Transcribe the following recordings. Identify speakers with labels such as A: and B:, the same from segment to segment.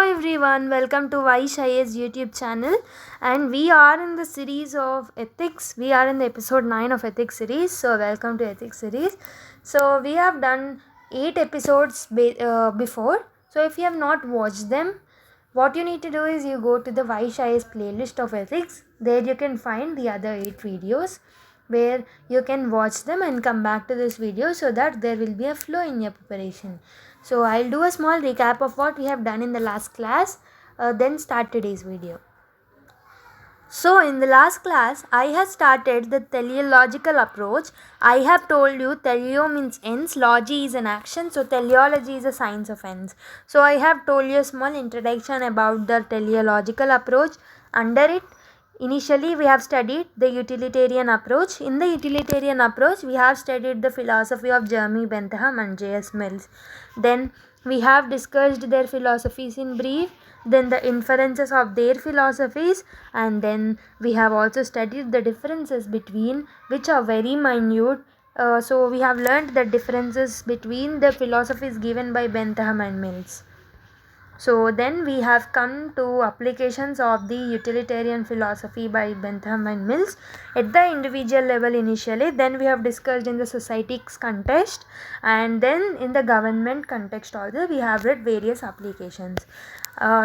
A: everyone, welcome to Vaishai's YouTube channel, and we are in the series of ethics. We are in the episode 9 of ethics series. So welcome to ethics series. So we have done 8 episodes before. So if you have not watched them, what you need to do is you go to the Vaishai's playlist of ethics. There you can find the other 8 videos where you can watch them and come back to this video so that there will be a flow in your preparation. So I'll do a small recap of what we have done in the last class, then start today's video. So in the last class, I have started the teleological approach. I have told you teleo means ends, logy is an action, so teleology is a science of ends. So I have told you a small introduction about the teleological approach. Under it, initially we have studied the utilitarian approach. In the utilitarian approach, we have studied the philosophy of Jeremy Bentham and J.S. Mills. Then we have discussed their philosophies in brief, then the inferences of their philosophies, and then we have also studied the differences between, which are very minute. So we have learned the differences between the philosophies given by Bentham and Mills. So then we have come to applications of the utilitarian philosophy by Bentham and Mills at the individual level initially, then we have discussed in the society's context, and then in the government context also we have read various applications.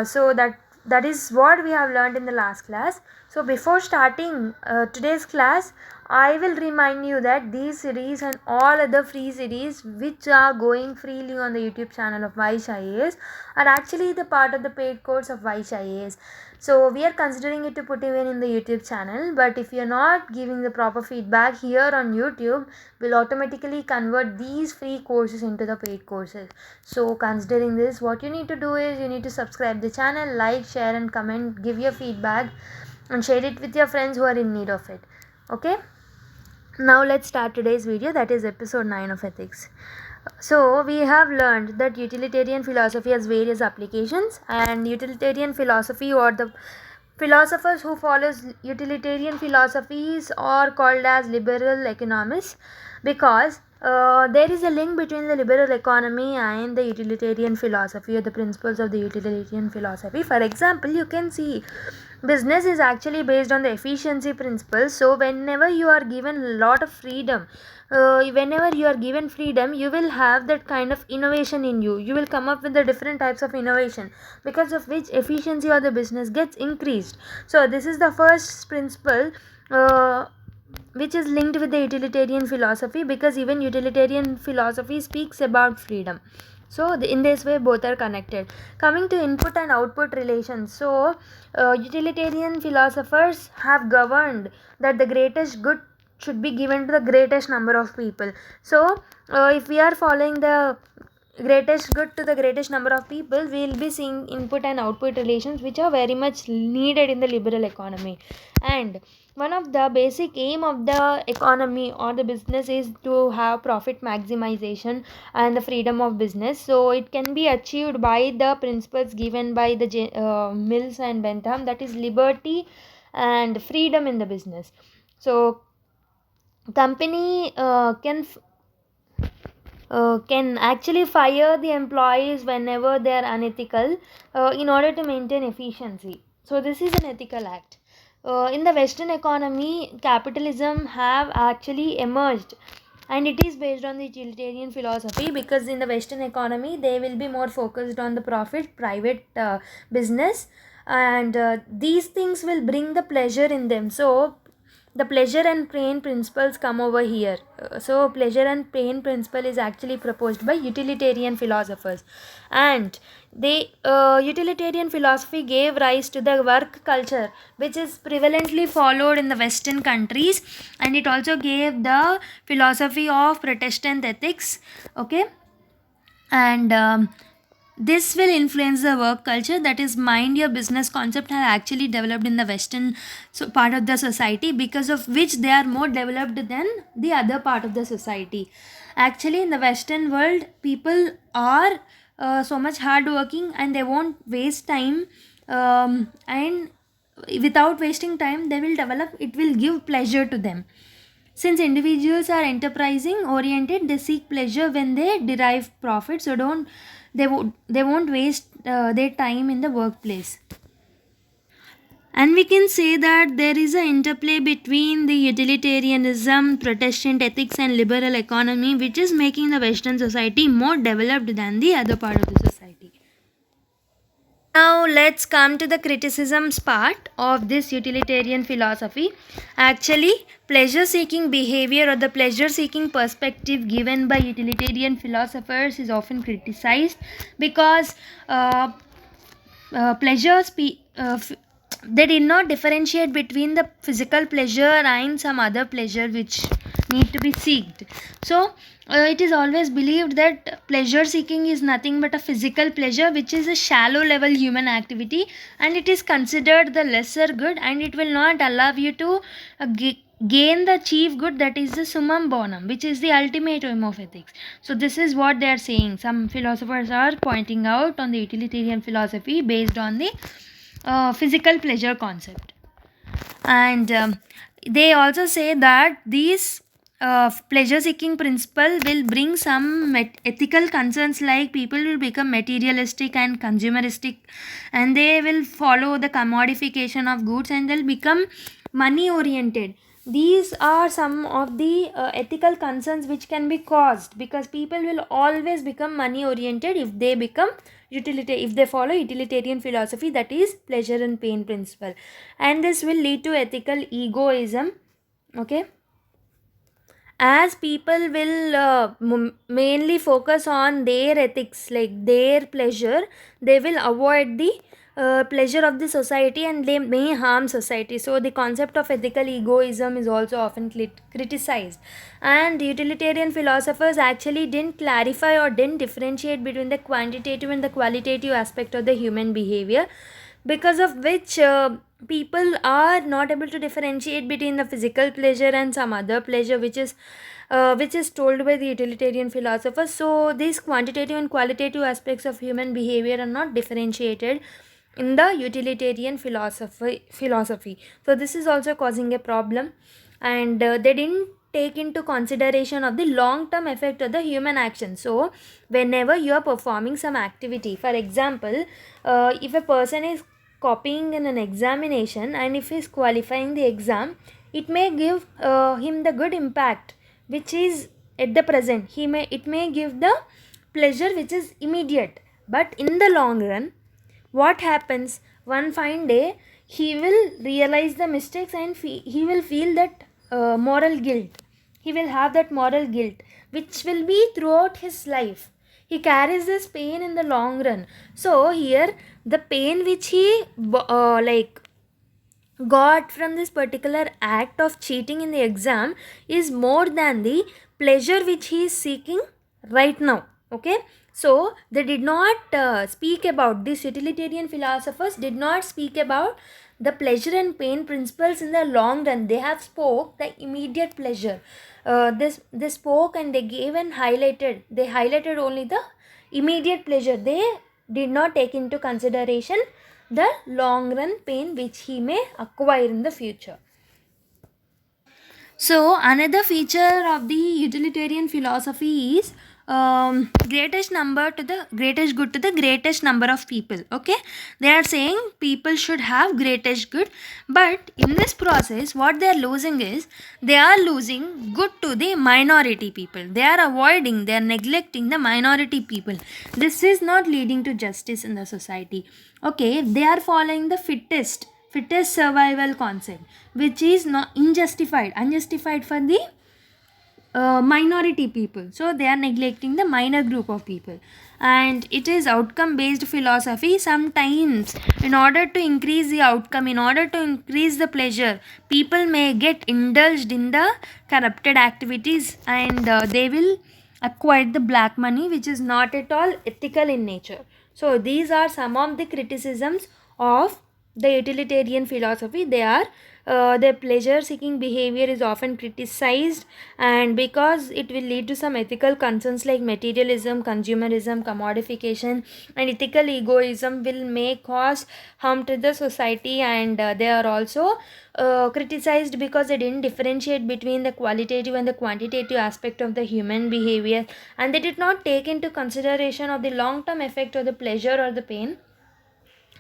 A: So that is what we have learned in the last class. So before starting today's class, I will remind you that these series and all other free series which are going freely on the YouTube channel of Vaish IAS are actually the part of the paid course of Vaish IAS. So we are considering it to put even in the YouTube channel, but if you are not giving the proper feedback here on YouTube, we'll automatically convert these free courses into the paid courses. So considering this, what you need to do is you need to subscribe the channel, like, share and comment, give your feedback and share it with your friends who are in need of it. Okay? Now let's start today's video, that is episode 9 of ethics. So we have learned that utilitarian philosophy has various applications, and utilitarian philosophy, or the philosophers who follows utilitarian philosophies are called as liberal economists, because there is a link between the liberal economy and the utilitarian philosophy, or the principles of the utilitarian philosophy. For example, you can see business is actually based on the efficiency principles. So whenever you are given a lot of freedom, whenever you are given freedom, you will have that kind of innovation in you. You will come up with the different types of innovation, because of which efficiency of the business gets increased. So this is the first principle which is linked with the utilitarian philosophy, because even utilitarian philosophy speaks about freedom. So in this way both are connected. Coming to input and output relations, so utilitarian philosophers have governed that the greatest good should be given to the greatest number of people. So if we are following the greatest good to the greatest number of people, we will be seeing input and output relations which are very much needed in the liberal economy. And one of the basic aim of the economy or the business is to have profit maximization and the freedom of business. So it can be achieved by the principles given by the Mills and Bentham, that is liberty and freedom in the business. So company can actually fire the employees whenever they are unethical in order to maintain efficiency. So this is an ethical act. In the Western economy, capitalism have actually emerged, and it is based on the utilitarian philosophy, because in the Western economy they will be more focused on the profit, private business, and these things will bring the pleasure in them. So the pleasure and pain principles come over here. So pleasure and pain principle is actually proposed by utilitarian philosophers, and they utilitarian philosophy gave rise to the work culture, which is prevalently followed in the Western countries, and it also gave the philosophy of Protestant ethics. Okay, and this will influence the work culture, that is mind your business concept have actually developed in the Western part of the society, because of which they are more developed than the other part of the society. Actually in the Western world, people are so much hardworking and they won't waste time, and without wasting time they will develop, it will give pleasure to them. Since individuals are enterprising oriented, they seek pleasure when they derive profit. So don't they won't waste their time in the workplace. And we can say that there is an interplay between the utilitarianism, Protestant ethics, and liberal economy, which is making the Western society more developed than the other part of the society. Now, let's come to the criticisms part of this utilitarian philosophy. Actually, pleasure seeking behavior or the pleasure seeking perspective given by utilitarian philosophers is often criticized because pleasures they did not differentiate between the physical pleasure and some other pleasure which need to be seeked. So it is always believed that pleasure seeking is nothing but a physical pleasure, which is a shallow level human activity, and it is considered the lesser good, and it will not allow you to gain the chief good, that is the summum bonum, which is the ultimate aim of ethics. So this is what they are saying. Some philosophers are pointing out on the utilitarian philosophy based on the physical pleasure concept. And they also say that these pleasure seeking principle will bring some ethical concerns, like people will become materialistic and consumeristic, and they will follow the commodification of goods, and they'll become money oriented. These are some of the ethical concerns which can be caused, because people will always become money oriented if they become if they follow utilitarian philosophy, that is pleasure and pain principle, and this will lead to ethical egoism. Okay, as people will mainly focus on their ethics, like their pleasure, they will avoid the pleasure of the society, and they may harm society. So the concept of ethical egoism is also often criticized, and utilitarian philosophers actually didn't clarify or didn't differentiate between the quantitative and the qualitative aspect of the human behavior, because of which people are not able to differentiate between the physical pleasure and some other pleasure which is told by the utilitarian philosophers. So these quantitative and qualitative aspects of human behavior are not differentiated in the utilitarian philosophy. So this is also causing a problem, and they didn't take into consideration of the long term effect of the human action. So whenever you are performing some activity, for example, if a person is copying in an examination, and if he is qualifying the exam, it may give him the good impact which is at the present. It may give the pleasure which is immediate, but in the long run, what happens, one fine day he will realize the mistakes, and he will feel that moral guilt. He will have that moral guilt which will be throughout his life. He carries this pain in the long run. So here the pain which he got from this particular act of cheating in the exam is more than the pleasure which he is seeking right now. Okay, so they did not speak about, these utilitarian philosophers did not speak about the pleasure and pain principles in the long run. They have spoke the immediate pleasure. They spoke and they gave and they highlighted only the immediate pleasure. They did not take into consideration the long run pain which he may acquire in the future. So another feature of the utilitarian philosophy is greatest good to the greatest number of people. Okay, they are saying people should have greatest good, but in this process what they are losing is, they are losing good to the minority people. They are neglecting the minority people. This is not leading to justice in the society. Okay, they are following the fittest survival concept, which is not unjustified for the minority people. So they are neglecting the minor group of people, and it is outcome based philosophy. Sometimes in order to increase the outcome, in order to increase the pleasure, people may get indulged in the corrupted activities, and they will acquire the black money, which is not at all ethical in nature. So these are some of the criticisms of the utilitarian philosophy. They are their pleasure seeking behavior is often criticized, and because it will lead to some ethical concerns like materialism, consumerism, commodification, and ethical egoism will may cause harm to the society. And they are also criticized because they didn't differentiate between the qualitative and the quantitative aspect of the human behavior, and they did not take into consideration of the long term effect of the pleasure or the pain.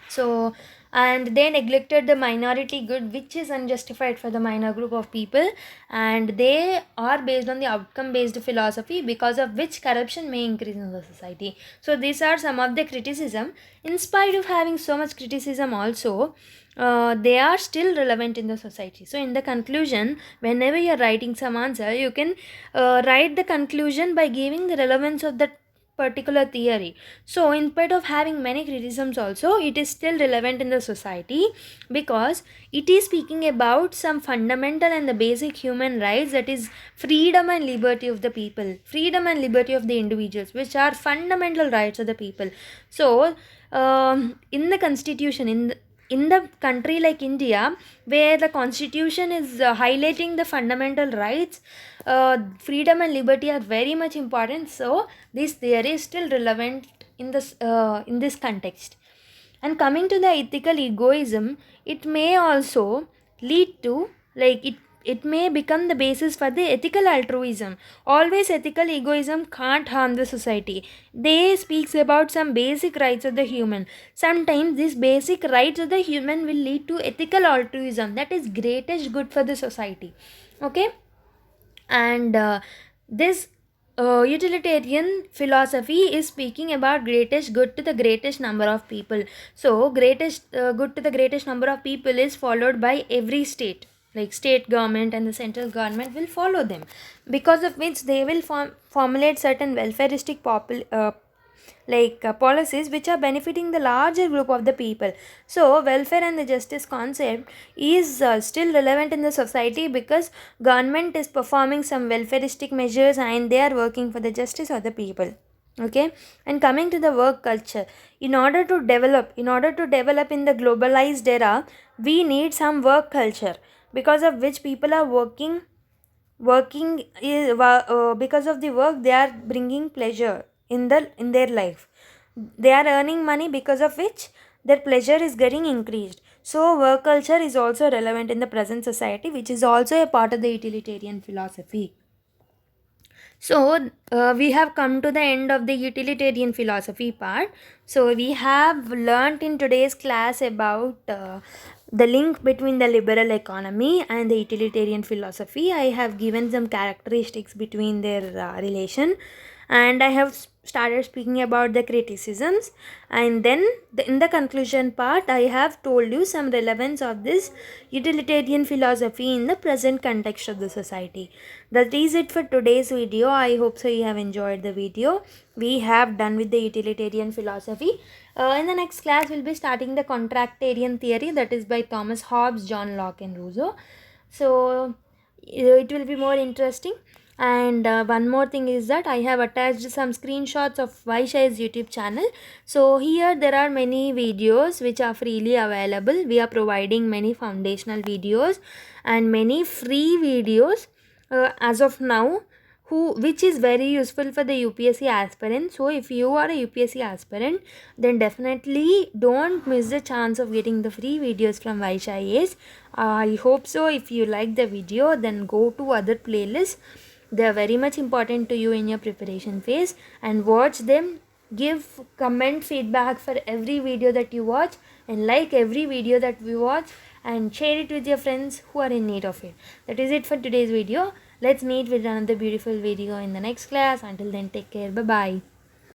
A: So, and they neglected the minority good, which is unjustified for the minor group of people, and they are based on the outcome based philosophy, because of which corruption may increase in the society. So these are some of the criticism. In spite of having so much criticism also, they are still relevant in the society. So in the conclusion, whenever you're writing some answer, you can write the conclusion by giving the relevance of that particular theory. So in spite of having many criticisms also, it is still relevant in the society, because it is speaking about some fundamental and the basic human rights, that is freedom and liberty of the people, freedom and liberty of the individuals, which are fundamental rights of the people. So in the constitution, in the country like India, where the constitution is highlighting the fundamental rights, freedom and liberty are very much important. So this theory is still relevant in this context. And coming to the ethical egoism, it may also lead to, like, it may become the basis for the ethical altruism. Always ethical egoism can't harm the society. They speaks about some basic rights of the human. Sometimes these basic rights of the human will lead to ethical altruism, that is greatest good for the society. Okay. And this utilitarian philosophy is speaking about greatest good to the greatest number of people. So greatest good to the greatest number of people is followed by every state, like state government and the central government will follow them, because of which they will formulate certain welfareistic policies which are benefiting the larger group of the people. So welfare and the justice concept is still relevant in the society, because government is performing some welfareistic measures and they are working for the justice of the people. Okay. And coming to the work culture, in order to develop in the globalized era, we need some work culture, because of which people are working because of the work they are bringing pleasure in their life. They are earning money, because of which their pleasure is getting increased. So work culture is also relevant in the present society, which is also a part of the utilitarian philosophy. So we have come to the end of the utilitarian philosophy part. So we have learnt in today's class about the link between the liberal economy and the utilitarian philosophy. I have given some characteristics between their relation, and I have started speaking about the criticisms, and then in the conclusion part I have told you some relevance of this utilitarian philosophy in the present context of the society. That is it for today's video. I hope so you have enjoyed the video. We have done with the utilitarian philosophy. In the next class we'll be starting the contractarian theory, that is by Thomas Hobbes, John Locke and Rousseau. So it will be more interesting. And one more thing is that I have attached some screenshots of Vaishai's YouTube channel. So here there are many videos which are freely available. We are providing many foundational videos and many free videos as of now, which is very useful for the UPSC aspirant. So if you are a UPSC aspirant, then definitely don't miss the chance of getting the free videos from Vaishai. I hope so. If you like the video, then go to other playlists. They are very much important to you in your preparation phase, and watch them. Give comment feedback for every video that you watch, and like every video that we watch, and share it with your friends who are in need of it. That is it for today's video. Let's meet with another beautiful video in the next class. Until then, take care. Bye bye.